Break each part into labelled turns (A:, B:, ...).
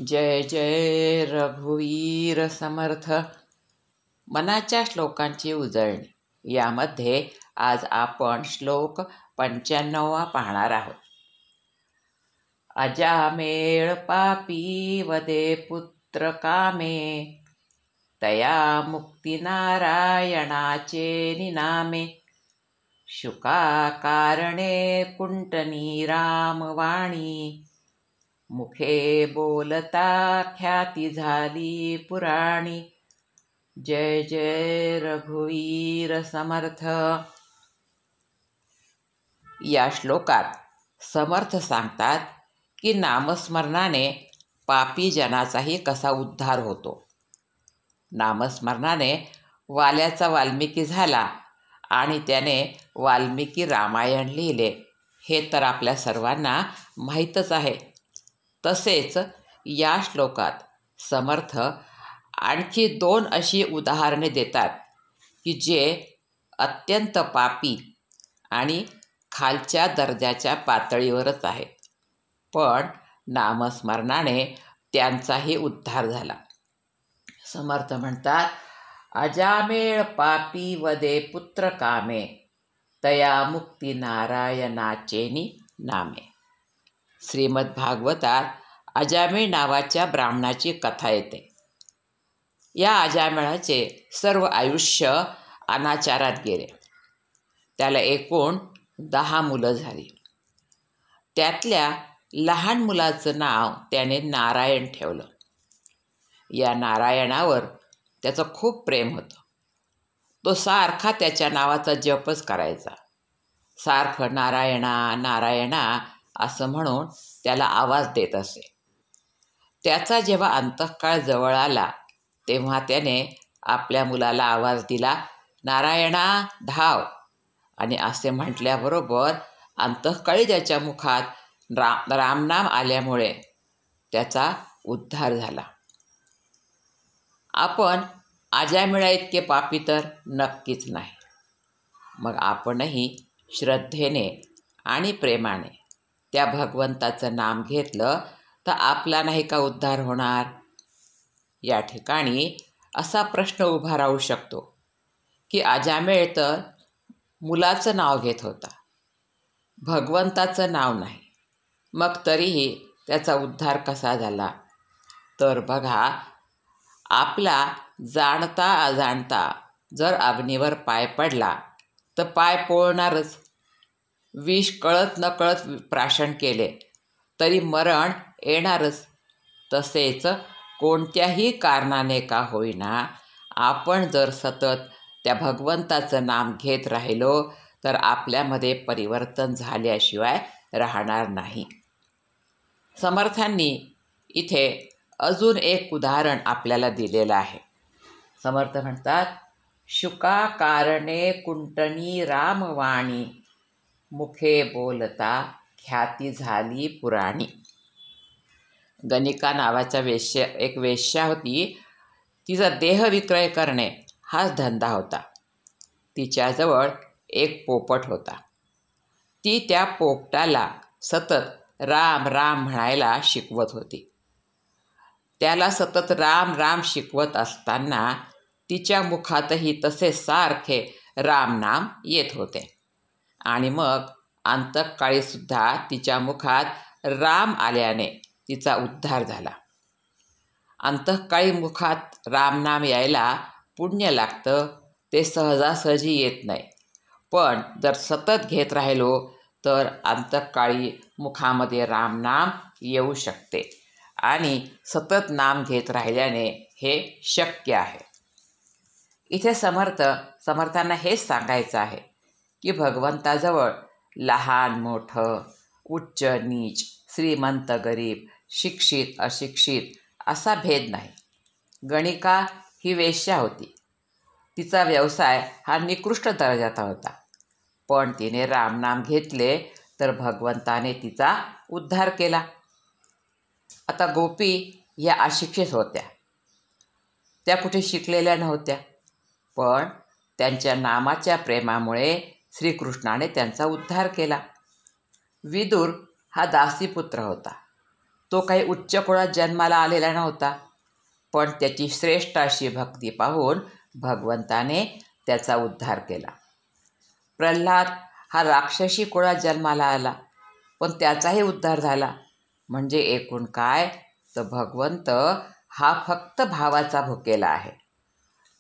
A: जय जय रघुवीर समर्थ. मनाच्या श्लोकांची उजळणी यामध्ये आज आपण श्लोक 95 पाहणार आहोत. अजामेळ पापी वदे पुत्र कामे, तया मुक्ती नारायणाचे निनामे. शुका कारणे कुंटनी रामवाणी, मुखे बोलता ख्याती झाली पुराणी. जय जय रघुवीर समर्थ. या श्लोकात समर्थ सांगतात की नामस्मरणाने पापी जनाचाही कसा उद्धार होतो. नामस्मरणाने वाल्याचा वाल्मिकी झाला आणि त्याने वाल्मिकी रामायण लिहिले, हे तर आपल्या सर्वांना माहीतच आहे. तसेच या श्लोकात समर्थ आणखी 2 अशी उदाहरणे देतात की जे अत्यंत पापी आणि खालच्या दर्जाच्या पातळीवरच आहेत, पण नामस्मरणाने त्यांचाही उद्धार झाला. समर्थ म्हणतात, अजामेळ पापी वदे पुत्र कामे, तया मुक्ती नारायणाचेनी नामे. श्रीमद भागवतात अजामेळ नावाच्या ब्राह्मणाची कथा येते. या अजामेळाचे सर्व आयुष्य अनाचारात गेले. त्याला एकूण 10 मुलं झाली. त्यातल्या लहान मुलाचं नाव त्याने नारायण ठेवलं. या नारायणावर त्याचं खूप प्रेम होतं. तो सारखा त्याच्या नावाचा जपच करायचा. सारखं नारायणा नारायणा असं म्हणून त्याला आवाज देत असे. त्याचा जेव्हा अंतःकाळ जवळ आला तेव्हा त्याने आपल्या मुलाला आवाज दिला, नारायणा धाव. आणि असे म्हटल्याबरोबर अंतःकाळी त्याच्या मुखात रामनाम आल्यामुळे त्याचा उद्धार झाला. आपण अजामेळा इतके पापी तर नक्कीच नाही. मग आपणही श्रद्धेने आणि प्रेमाने त्या भगवंताचं नाम घेतलं तर आपला नाही का उद्धार होणार? या ठिकाणी असा प्रश्न उभा राहू शकतो की अजामेळ तर मुलाचं नाव घेत होता, भगवंताचं नाव नाही, मग तरीही त्याचा उद्धार कसा झाला? तर बघा, आपला जाणता अजाणता जर अग्नीवर पाय पडला तर पाय पोळणारच. विष कळत नकळत प्राशन केले तरी मरण येणारच. तसेच कोणत्याही कारणाने का होईना आपण जर सतत त्या भगवंताचं नाम घेत राहिलो तर आपल्यामध्ये परिवर्तन झाल्याशिवाय राहणार नाही. समर्थांनी इथे अजून एक उदाहरण आपल्याला दिलेलं आहे. समर्थ म्हणतात, शुका कारणे कुंटनी रामवाणी, मुखे बोलता ख्याती झाली पुराणी. गणिका नावाचा एक वेश्या होती. तिचा देह विक्रय करणे हाच धंदा होता. तिच्याजवळ एक पोपट होता. ती त्या पोपटाला सतत राम राम म्हणायला शिकवत होती. त्याला सतत राम राम शिकवत असताना तिच्या मुखातही तसे सारखे रामनाम येत होते. आणि मग अंतःकाळीसुद्धा तिच्या मुखात राम आल्याने तिचा उद्धार झाला. अंतःकाळी मुखात रामनाम यायला पुण्य लागतं, ते सहजासहजी येत नाही. पण जर सतत घेत राहिलो तर अंतःकाळी मुखामध्ये रामनाम येऊ शकते आणि सतत नाम घेत राहिल्याने हे शक्य आहे. इथे समर्थांना हेच सांगायचं आहे की भगवंताजवळ लहान मोठं, उच्च नीच, श्रीमंत गरीब, शिक्षित अशिक्षित असा भेद नाही. गणिका ही वेश्या होती. तिचा व्यवसाय हा निकृष्ट दर्जाचा होता, पण तिने रामनाम घेतले तर भगवंताने तिचा उद्धार केला. आता गोपी ह्या अशिक्षित होत्या. त्या कुठे शिकलेल्या नव्हत्या, पण त्यांच्या नामाच्या प्रेमामुळे श्रीकृष्णाने त्यांचा उद्धार केला. विदुर हा दासीपुत्र होता. तो काही उच्च कुळात जन्माला आलेला नव्हता, पण त्याची श्रेष्ठ अशी भक्ती पाहून भगवंताने त्याचा उद्धार केला. प्रल्हाद हा राक्षसी कुळात जन्माला आला, पण त्याचाही उद्धार झाला. म्हणजे एकूण काय, तर भगवंत हा फक्त भावाचा भुकेला आहे.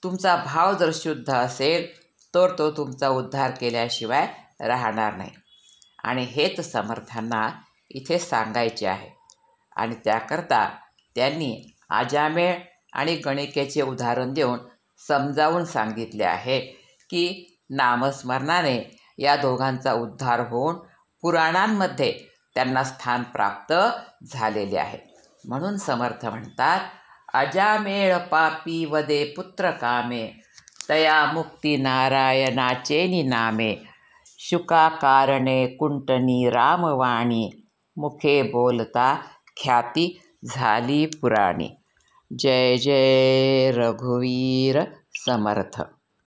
A: तुमचा भाव जर शुद्ध असेल तर तो तुमचा उद्धार केल्याशिवाय राहणार नाही. आणि हेच समर्थांना इथे सांगायचे आहे. आणि त्याकरता त्यांनी अजामेळ आणि गणिकेचे उदाहरण देऊन समजावून सांगितले आहे की नामस्मरणाने या दोघांचा उद्धार होऊन पुराणांमध्ये त्यांना स्थान प्राप्त झालेले आहे. म्हणून समर्थ म्हणतात, अजामेळ पापी वदे पुत्र कामे, तया मुक्ती नारायणाचेनी नामे, शुका कारणे कुंटनी रामवाणी, मुखे बोलता ख्याती झाली पुराणी. जय जय रघुवीर समर्थ.